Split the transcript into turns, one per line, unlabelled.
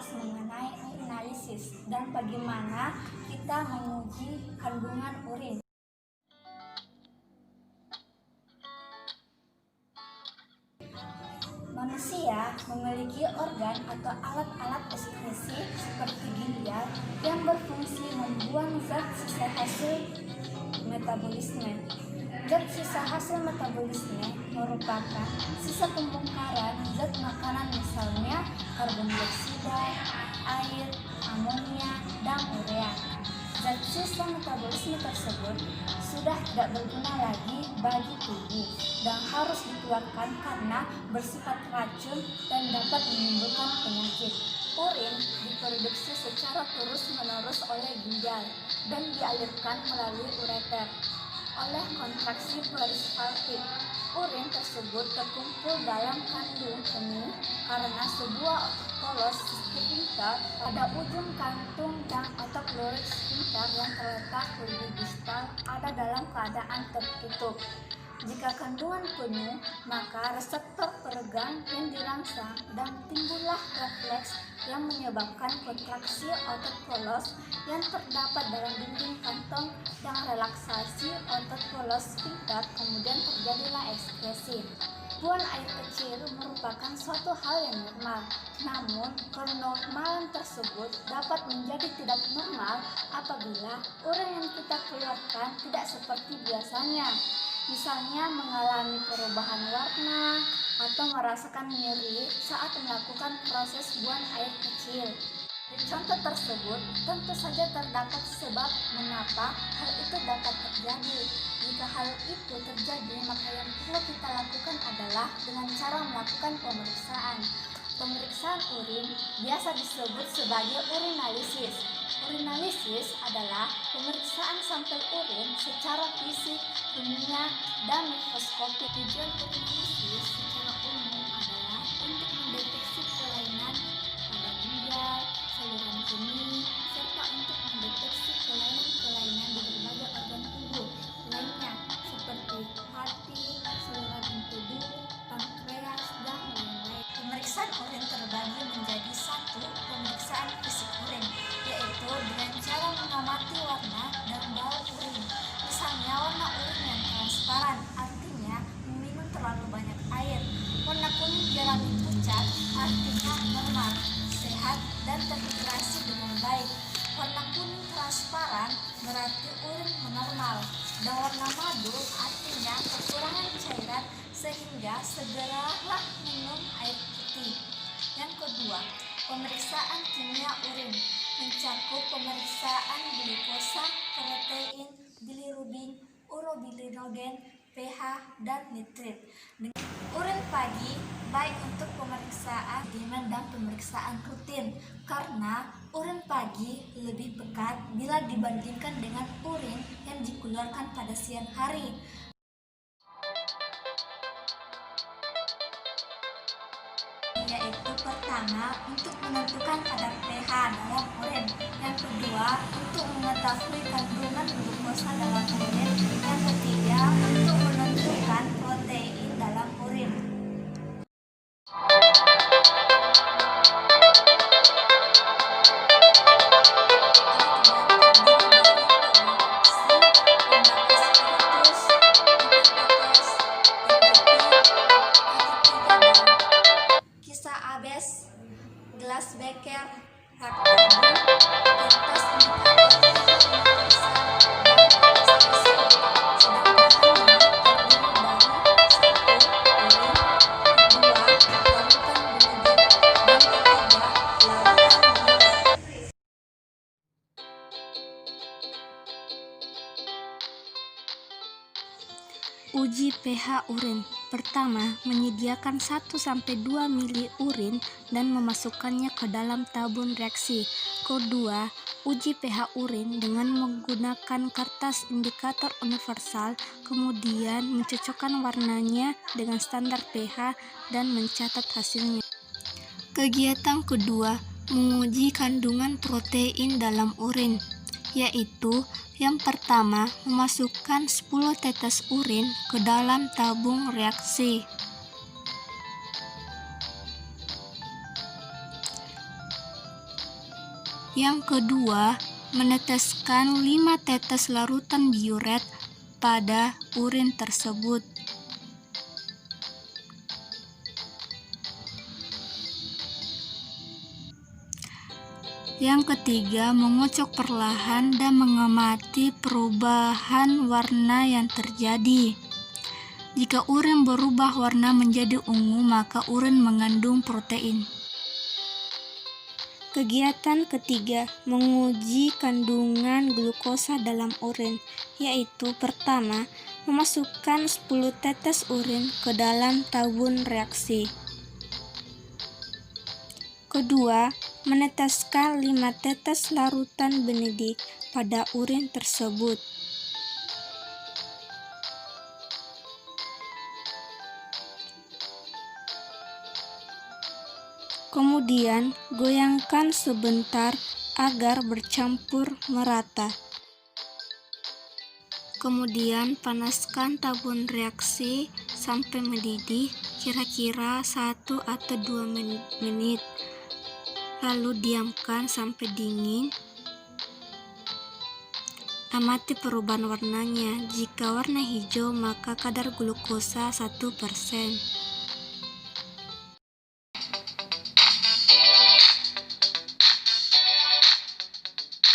membahas mengenai urinalisis dan bagaimana kita menguji kandungan urin. Manusia memiliki organ atau alat-alat ekskresi seperti ginjal yang berfungsi membuang zat sisa hasil metabolisme. Zat sisa hasil metabolisme merupakan sisa pembongkaran zat makanan, misalnya karbon dioksida, air, amonia, dan urea. Zat sisa metabolisme tersebut sudah tidak berguna lagi bagi tubuh dan harus dikeluarkan karena bersifat racun dan dapat menimbulkan penyakit. Urin diproduksi secara terus-menerus oleh ginjal dan dialirkan melalui ureter oleh kontraksi peristaltik. Urin tersebut terkumpul dalam kandung kemih karena sebuah otot polos sphincter pada ujung kantung dan otot lurik sphincter yang terletak lebih distal ada dalam keadaan tertutup. Jika kandungan penuh, maka reseptor peregang yang dirangsang dan timbullah refleks yang menyebabkan kontraksi otot polos yang terdapat dalam dinding kantong dan relaksasi otot polos sphincter, kemudian terjadilah ekskresi. Buang air kecil merupakan suatu hal yang normal, namun kenormalan tersebut dapat menjadi tidak normal apabila urin yang kita keluarkan tidak seperti biasanya. Misalnya mengalami perubahan warna atau merasakan nyeri saat melakukan proses buang air kecil. Di contoh tersebut, tentu saja terdapat sebab mengapa hal itu dapat terjadi. Jika hal itu terjadi, maka yang perlu kita lakukan adalah dengan cara melakukan pemeriksaan. Pemeriksaan urin biasa disebut sebagai urinalisis. Urinalisis adalah pemeriksaan sampel urin secara fisik, kimia, dan mikroskopik. Tujuan urinalisis secara umum adalah untuk mendeteksi kelainan pada ginjal, saluran kemih, serta untuk mendeteksi kelainan-kelainan di berbagai organ tubuh lainnya seperti hati, saluran empedu, pankreas, dan lain-lain. Pemeriksaan urin terbagi menjadi satu, pemeriksaan fisik urin, yaitu dengan cara mengamati warna dan bau urin. Misalnya warna urin yang transparan, artinya meminum terlalu banyak air. Warna kuning jerami pucat, artinya normal, sehat, dan terhidrasi dengan baik. Warna kuning transparan berarti urin normal, dan warna madu artinya kekurangan cairan sehingga segeralah minum air putih. Yang kedua, pemeriksaan kimia urin mencakup pemeriksaan glukosa, protein, bilirubin, urobilinogen, pH, dan nitrit. Urin pagi baik untuk pemeriksaan demand dan pemeriksaan rutin karena urin pagi lebih pekat bila dibandingkan dengan urin yang dikeluarkan pada siang hari. Yaitu pertama, untuk menentukan kadar pH dalam urin. Yang kedua, untuk mengetahui kandungan glukosa dalam urin. Yang ketiga, untuk menentukan protein dalam urin. Abes, gelas beker, rak tabung, kertas indikator, pulsa, dan stasiun. Sedangkan terdiri dari satu, urin, dua, larutan biologik, dan ketiga, larutan biologik. Uji pH urin. Pertama, menyediakan 1-2 mili urin dan memasukkannya ke dalam tabung reaksi. Kedua, uji pH urin dengan menggunakan kertas indikator universal, kemudian mencocokkan warnanya dengan standar pH dan mencatat hasilnya. Kegiatan kedua, menguji kandungan protein dalam urin, yaitu yang pertama, memasukkan 10 tetes urin ke dalam tabung reaksi. Yang kedua, meneteskan 5 tetes larutan diuret pada urin tersebut. Yang ketiga, mengocok perlahan dan mengamati perubahan warna yang terjadi. Jika urin berubah warna menjadi ungu, maka urin mengandung protein. Kegiatan ketiga, menguji kandungan glukosa dalam urin, yaitu pertama, memasukkan 10 tetes urin ke dalam tabung reaksi. Kedua, meneteskan 5 tetes larutan benedik pada urin tersebut. Kemudian, goyangkan sebentar agar bercampur merata. Kemudian, panaskan tabung reaksi sampai mendidih, kira-kira 1 atau 2 menit. Lalu diamkan sampai dingin. Amati perubahan warnanya. Jika warna hijau, maka kadar glukosa 1%.